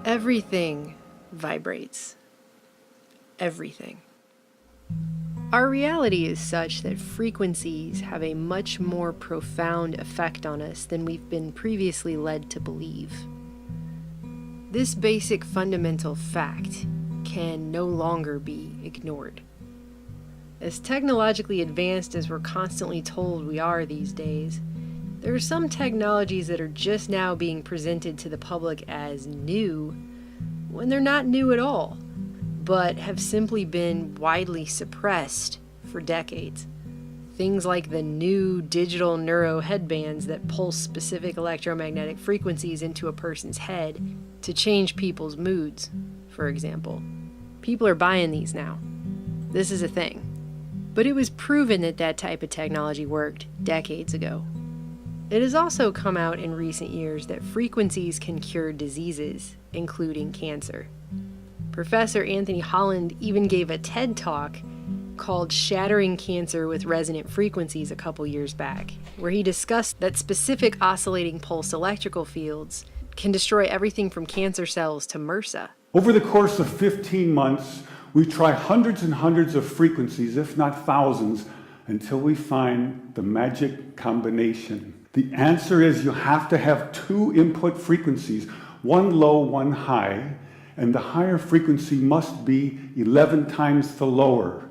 Everything vibrates. Everything. Our reality is such that frequencies have a much more profound effect on us than we've been previously led to believe. This basic fundamental fact can no longer be ignored. As technologically advanced as we're constantly told we are these days, there are some technologies that are just now being presented to the public as new when they're not new at all, but have simply been widely suppressed for decades. Things like the new digital neuro headbands that pulse specific electromagnetic frequencies into a person's head to change people's moods, for example. People are buying these now. This is a thing. But it was proven that that type of technology worked decades ago. It has also come out in recent years that frequencies can cure diseases, including cancer. Professor Anthony Holland even gave a TED Talk called Shattering Cancer with Resonant Frequencies a couple years back, where he discussed that specific oscillating pulse electrical fields can destroy everything from cancer cells to MRSA. Over the course of 15 months, we try hundreds and hundreds of frequencies, if not thousands, until we find the magic combination. The answer is you have to have two input frequencies, one low, one high, and the higher frequency must be 11 times the lower.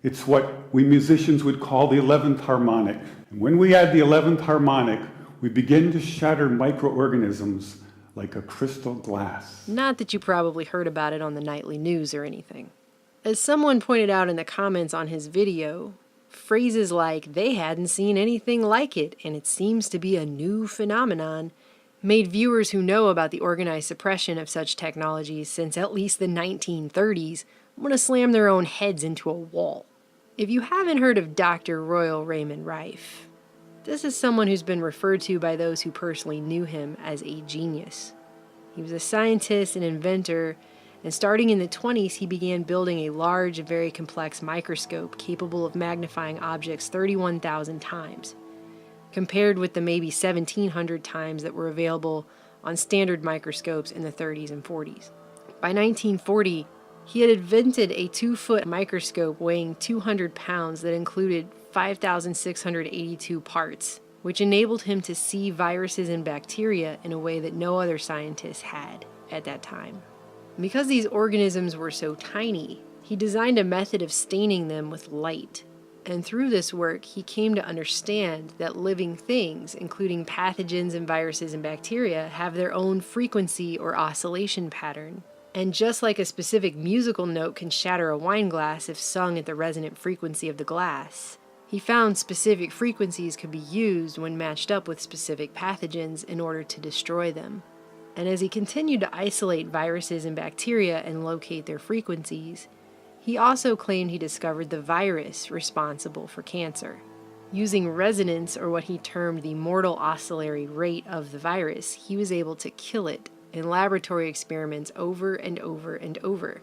It's what we musicians would call the 11th harmonic. And when we add the 11th harmonic, we begin to shatter microorganisms like a crystal glass. Not that you probably heard about it on the nightly news or anything. As someone pointed out in the comments on his video, phrases like "they hadn't seen anything like it and it seems to be a new phenomenon" made viewers who know about the organized suppression of such technologies since at least the 1930s want to slam their own heads into a wall. If you haven't heard of Dr. Royal Raymond Rife, this is someone who's been referred to by those who personally knew him as a genius. He was a scientist and inventor, and starting in the 20s, he began building a large and very complex microscope capable of magnifying objects 31,000 times, compared with the maybe 1,700 times that were available on standard microscopes in the 30s and 40s. By 1940, he had invented a 2-foot microscope weighing 200 pounds that included 5,682 parts, which enabled him to see viruses and bacteria in a way that no other scientist had at that time. Because these organisms were so tiny, he designed a method of staining them with light. And through this work, he came to understand that living things, including pathogens and viruses and bacteria, have their own frequency or oscillation pattern. And just like a specific musical note can shatter a wine glass if sung at the resonant frequency of the glass, he found specific frequencies could be used when matched up with specific pathogens in order to destroy them. And as he continued to isolate viruses and bacteria and locate their frequencies, he also claimed he discovered the virus responsible for cancer. Using resonance, or what he termed the mortal oscillatory rate of the virus, he was able to kill it in laboratory experiments over and over and over.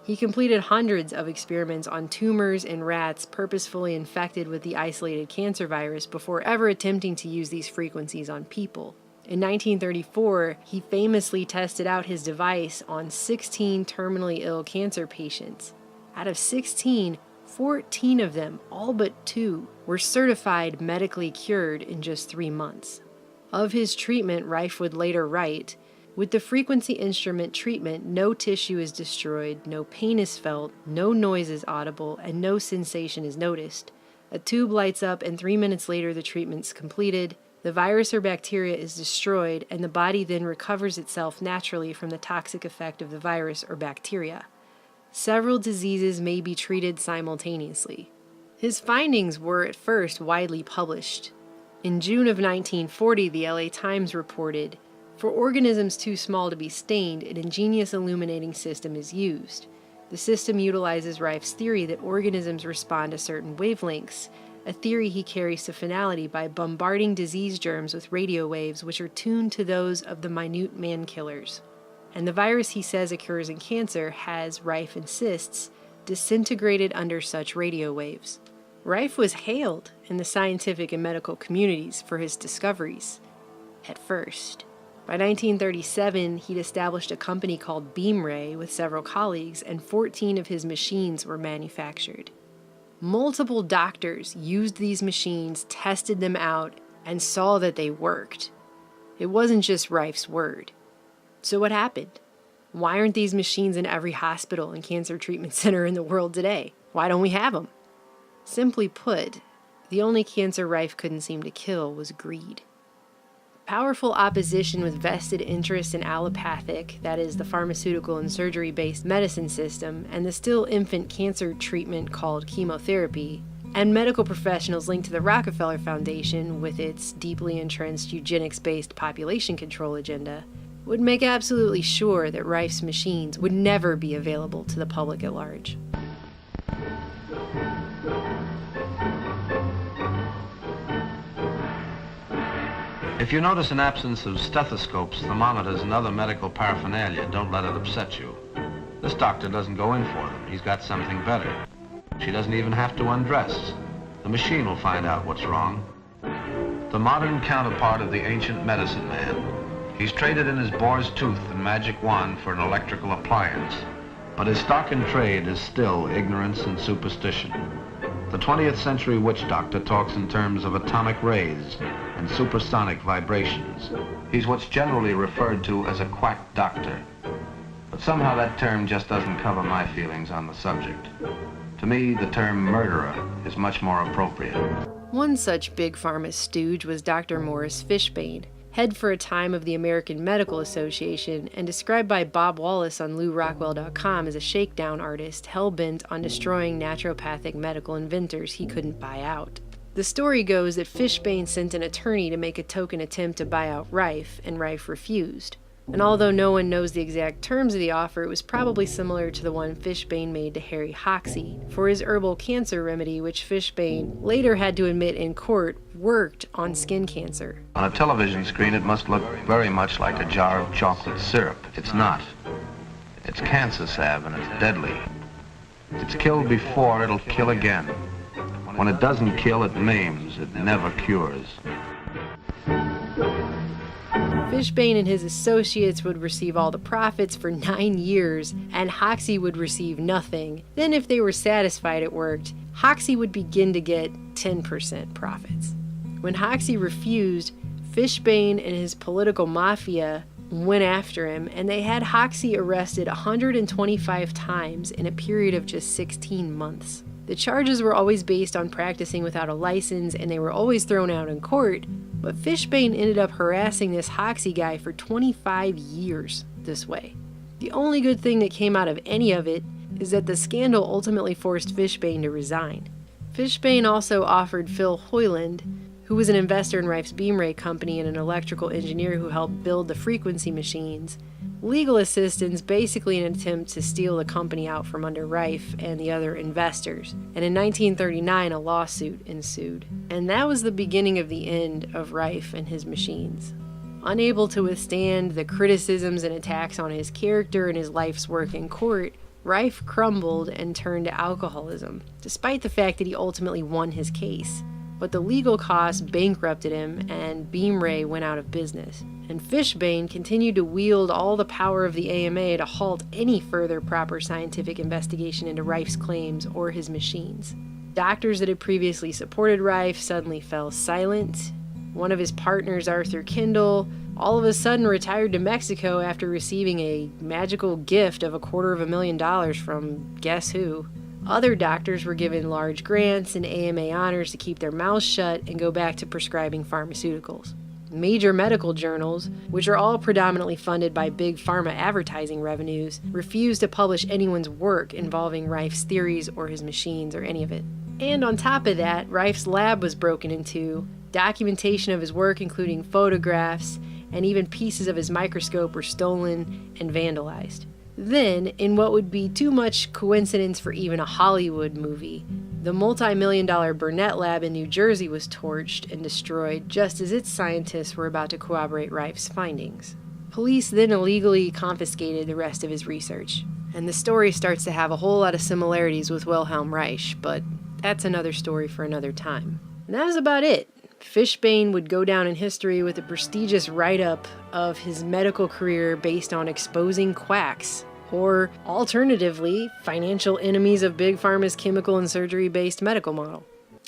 He completed hundreds of experiments on tumors in rats purposefully infected with the isolated cancer virus before ever attempting to use these frequencies on people. In 1934, he famously tested out his device on 16 terminally ill cancer patients. Out of 16, 14 of them, all but 2, were certified medically cured in just 3 months. Of his treatment, Rife would later write, "With the frequency instrument treatment, no tissue is destroyed, no pain is felt, no noise is audible, and no sensation is noticed. A tube lights up and 3 minutes later the treatment's completed. The virus or bacteria is destroyed, and the body then recovers itself naturally from the toxic effect of the virus or bacteria. Several diseases may be treated simultaneously." His findings were at first widely published. In June of 1940, the LA Times reported, "For organisms too small to be stained, an ingenious illuminating system is used. The system utilizes Rife's theory that organisms respond to certain wavelengths, a theory he carries to finality by bombarding disease germs with radio waves which are tuned to those of the minute man-killers. And the virus he says occurs in cancer has, Rife insists, disintegrated under such radio waves." Rife was hailed in the scientific and medical communities for his discoveries, at first. By 1937, he'd established a company called Beamray with several colleagues, and 14 of his machines were manufactured. Multiple doctors used these machines, tested them out, and saw that they worked. It wasn't just Rife's word. So what happened? Why aren't these machines in every hospital and cancer treatment center in the world today? Why don't we have them? Simply put, the only cancer Rife couldn't seem to kill was greed. Powerful opposition with vested interest in allopathic, that is, the pharmaceutical and surgery-based medicine system, and the still infant cancer treatment called chemotherapy, and medical professionals linked to the Rockefeller Foundation with its deeply entrenched eugenics-based population control agenda, would make absolutely sure that Rife's machines would never be available to the public at large. If you notice an absence of stethoscopes, thermometers, and other medical paraphernalia, don't let it upset you. This doctor doesn't go in for them. He's got something better. She doesn't even have to undress. The machine will find out what's wrong. The modern counterpart of the ancient medicine man. He's traded in his boar's tooth and magic wand for an electrical appliance. But his stock in trade is still ignorance and superstition. The 20th century witch doctor talks in terms of atomic rays and supersonic vibrations. He's what's generally referred to as a quack doctor. But somehow that term just doesn't cover my feelings on the subject. To me, the term murderer is much more appropriate. One such big pharma stooge was Dr. Morris Fishbane, head for a time of the American Medical Association, and described by Bob Wallace on LouRockwell.com as a shakedown artist hell-bent on destroying naturopathic medical inventors he couldn't buy out. The story goes that Fishbane sent an attorney to make a token attempt to buy out Rife, and Rife refused. And although no one knows the exact terms of the offer, it was probably similar to the one Fishbane made to Harry Hoxsey for his herbal cancer remedy, which Fishbane later had to admit in court worked on skin cancer. On a television screen, it must look very much like a jar of chocolate syrup. It's not. It's cancer salve, and it's deadly. If it's killed before, it'll kill again. When it doesn't kill, it maims. It never cures. Fishbane and his associates would receive all the profits for 9 years, and Hoxsey would receive nothing. Then if they were satisfied it worked, Hoxsey would begin to get 10% profits. When Hoxsey refused, Fishbane and his political mafia went after him, and they had Hoxsey arrested 125 times in a period of just 16 months. The charges were always based on practicing without a license, and they were always thrown out in court, but Fishbane ended up harassing this Hoxsey guy for 25 years this way. The only good thing that came out of any of it is that the scandal ultimately forced Fishbane to resign. Fishbane also offered Phil Hoyland, who was an investor in Rife's Beamray company and an electrical engineer who helped build the frequency machines, legal assistance, basically in an attempt to steal the company out from under Rife and the other investors. And in 1939, a lawsuit ensued. And that was the beginning of the end of Rife and his machines. Unable to withstand the criticisms and attacks on his character and his life's work in court, Rife crumbled and turned to alcoholism, despite the fact that he ultimately won his case. But the legal costs bankrupted him, and Beamray went out of business. And Fishbane continued to wield all the power of the AMA to halt any further proper scientific investigation into Rife's claims or his machines. Doctors that had previously supported Rife suddenly fell silent. One of his partners, Arthur Kendall, all of a sudden retired to Mexico after receiving a magical gift of $250,000 from guess who. Other doctors were given large grants and AMA honors to keep their mouths shut and go back to prescribing pharmaceuticals. Major medical journals, which are all predominantly funded by big pharma advertising revenues, refused to publish anyone's work involving Rife's theories or his machines or any of it. And on top of that, Rife's lab was broken into, documentation of his work including photographs, and even pieces of his microscope were stolen and vandalized. Then, in what would be too much coincidence for even a Hollywood movie, the multi-million-dollar Burnett lab in New Jersey was torched and destroyed just as its scientists were about to corroborate Rife's findings. Police then illegally confiscated the rest of his research, and the story starts to have a whole lot of similarities with Wilhelm Reich, but that's another story for another time. And that was about it. Fishbane would go down in history with a prestigious write-up of his medical career based on exposing quacks, or alternatively, financial enemies of Big Pharma's chemical and surgery-based medical model.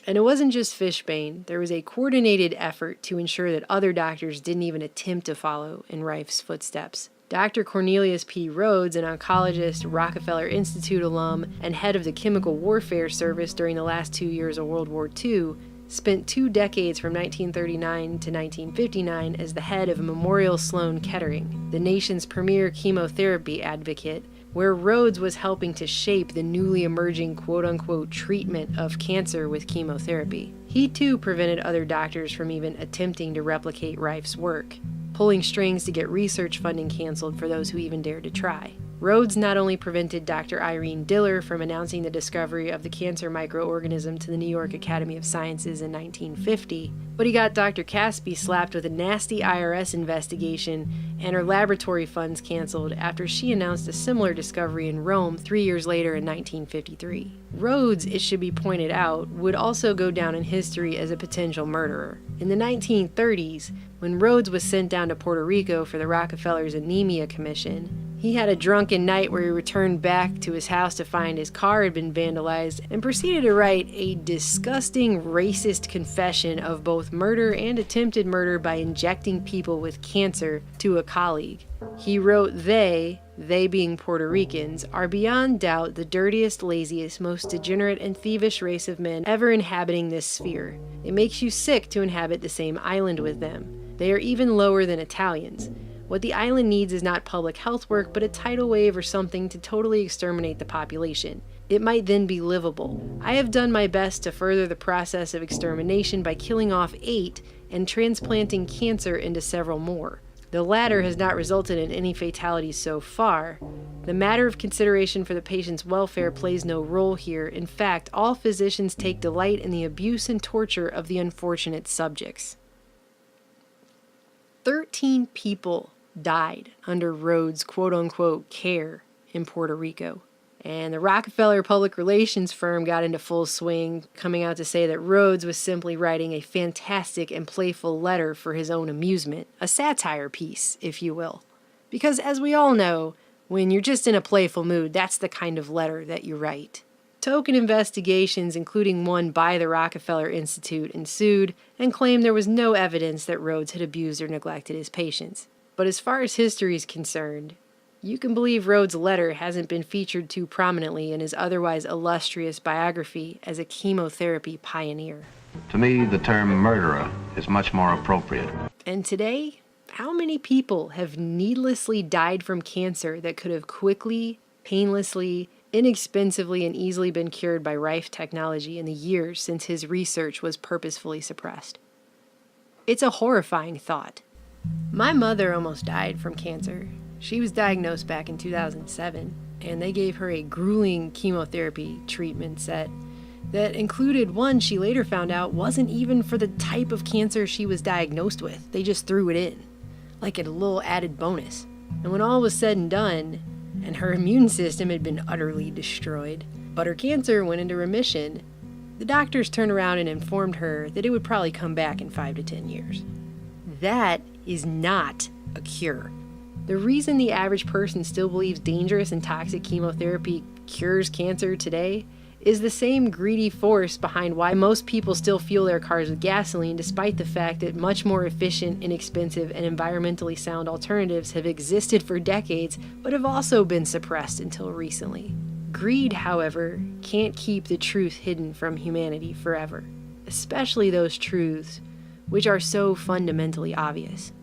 And it wasn't just Fishbane. There was a coordinated effort to ensure that other doctors didn't even attempt to follow in Rife's footsteps. Dr. Cornelius P. Rhodes, an oncologist, Rockefeller Institute alum, and head of the Chemical Warfare Service during the last 2 years of World War II, spent 2 decades from 1939 to 1959 as the head of Memorial Sloan Kettering, the nation's premier chemotherapy advocate, where Rhodes was helping to shape the newly emerging quote-unquote treatment of cancer with chemotherapy. He too prevented other doctors from even attempting to replicate Rife's work, pulling strings to get research funding canceled for those who even dared to try. Rhodes not only prevented Dr. Irene Diller from announcing the discovery of the cancer microorganism to the New York Academy of Sciences in 1950, but he got Dr. Caspi slapped with a nasty IRS investigation and her laboratory funds canceled after she announced a similar discovery in Rome 3 years later in 1953. Rhodes, it should be pointed out, would also go down in history as a potential murderer. In the 1930s, when Rhodes was sent down to Puerto Rico for the Rockefellers' Anemia Commission, he had a drunken night where he returned back to his house to find his car had been vandalized and proceeded to write a disgusting racist confession of both murder and attempted murder by injecting people with cancer to a colleague. He wrote they being Puerto Ricans, are beyond doubt the dirtiest, laziest, most degenerate and thievish race of men ever inhabiting this sphere. It makes you sick to inhabit the same island with them. They are even lower than Italians. What the island needs is not public health work, but a tidal wave or something to totally exterminate the population. It might then be livable. I have done my best to further the process of extermination by killing off 8 and transplanting cancer into several more. The latter has not resulted in any fatalities so far. The matter of consideration for the patient's welfare plays no role here. In fact, all physicians take delight in the abuse and torture of the unfortunate subjects. 13 people died under Rhodes' quote-unquote care in Puerto Rico. And the Rockefeller public relations firm got into full swing, coming out to say that Rhodes was simply writing a fantastic and playful letter for his own amusement, a satire piece, if you will. Because as we all know, when you're just in a playful mood, that's the kind of letter that you write. Token investigations, including one by the Rockefeller Institute, ensued and claimed there was no evidence that Rhodes had abused or neglected his patients. But as far as history is concerned, you can believe Rhodes' letter hasn't been featured too prominently in his otherwise illustrious biography as a chemotherapy pioneer. To me, the term murderer is much more appropriate. And today, how many people have needlessly died from cancer that could have quickly, painlessly, inexpensively, and easily been cured by Rife technology in the years since his research was purposefully suppressed? It's a horrifying thought. My mother almost died from cancer. She was diagnosed back in 2007, and they gave her a grueling chemotherapy treatment set that included one she later found out wasn't even for the type of cancer she was diagnosed with. They just threw it in, like a little added bonus. And when all was said and done, and her immune system had been utterly destroyed, but her cancer went into remission, the doctors turned around and informed her that it would probably come back in 5 to 10 years. That is not a cure. The reason the average person still believes dangerous and toxic chemotherapy cures cancer today is the same greedy force behind why most people still fuel their cars with gasoline, despite the fact that much more efficient, inexpensive, and environmentally sound alternatives have existed for decades, but have also been suppressed until recently. Greed, however, can't keep the truth hidden from humanity forever, especially those truths which are so fundamentally obvious,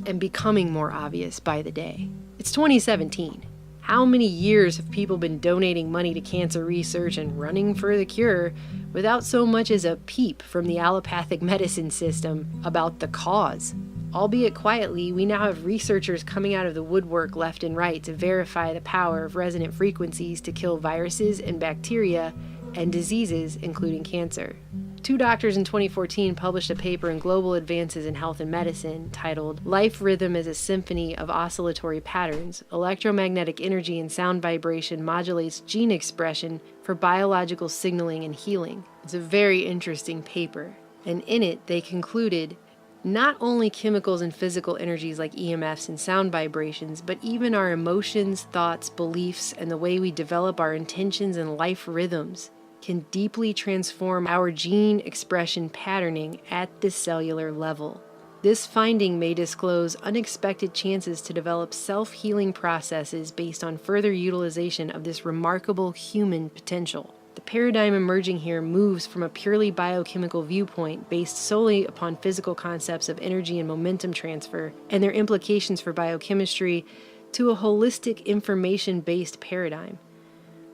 and becoming more obvious by the day. It's 2017. How many years have people been donating money to cancer research and running for the cure without so much as a peep from the allopathic medicine system about the cause? Albeit quietly, we now have researchers coming out of the woodwork left and right to verify the power of resonant frequencies to kill viruses and bacteria and diseases, including cancer. 2 doctors in 2014 published a paper in Global Advances in Health and Medicine titled Life Rhythm as a Symphony of Oscillatory Patterns, Electromagnetic Energy and Sound Vibration Modulates Gene Expression for Biological Signaling and Healing. It's a very interesting paper, And in it, they concluded not only chemicals and physical energies like EMFs and sound vibrations, but even our emotions, thoughts, beliefs, and the way we develop our intentions and life rhythms can deeply transform our gene expression patterning at the cellular level. This finding may disclose unexpected chances to develop self-healing processes based on further utilization of this remarkable human potential. The paradigm emerging here moves from a purely biochemical viewpoint based solely upon physical concepts of energy and momentum transfer and their implications for biochemistry to a holistic information-based paradigm.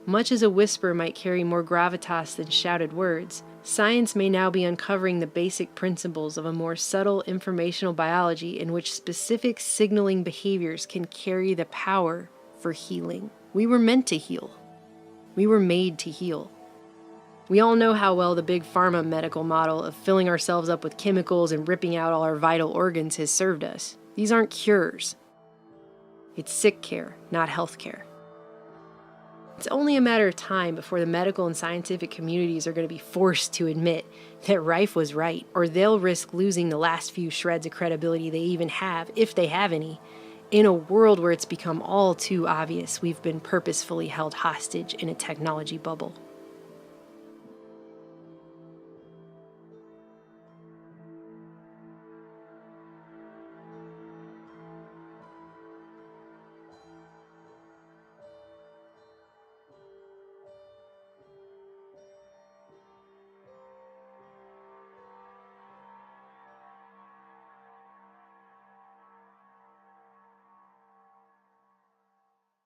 Much as a whisper might carry more gravitas than shouted words, science may now be uncovering the basic principles of a more subtle informational biology in which specific signaling behaviors can carry the power for healing. We were meant to heal. We were made to heal. We all know how well the big pharma medical model of filling ourselves up with chemicals and ripping out all our vital organs has served us. These aren't cures. It's sick care, not health care. It's only a matter of time before the medical and scientific communities are going to be forced to admit that Rife was right, or they'll risk losing the last few shreds of credibility they even have, if they have any, in a world where it's become all too obvious we've been purposefully held hostage in a technology bubble.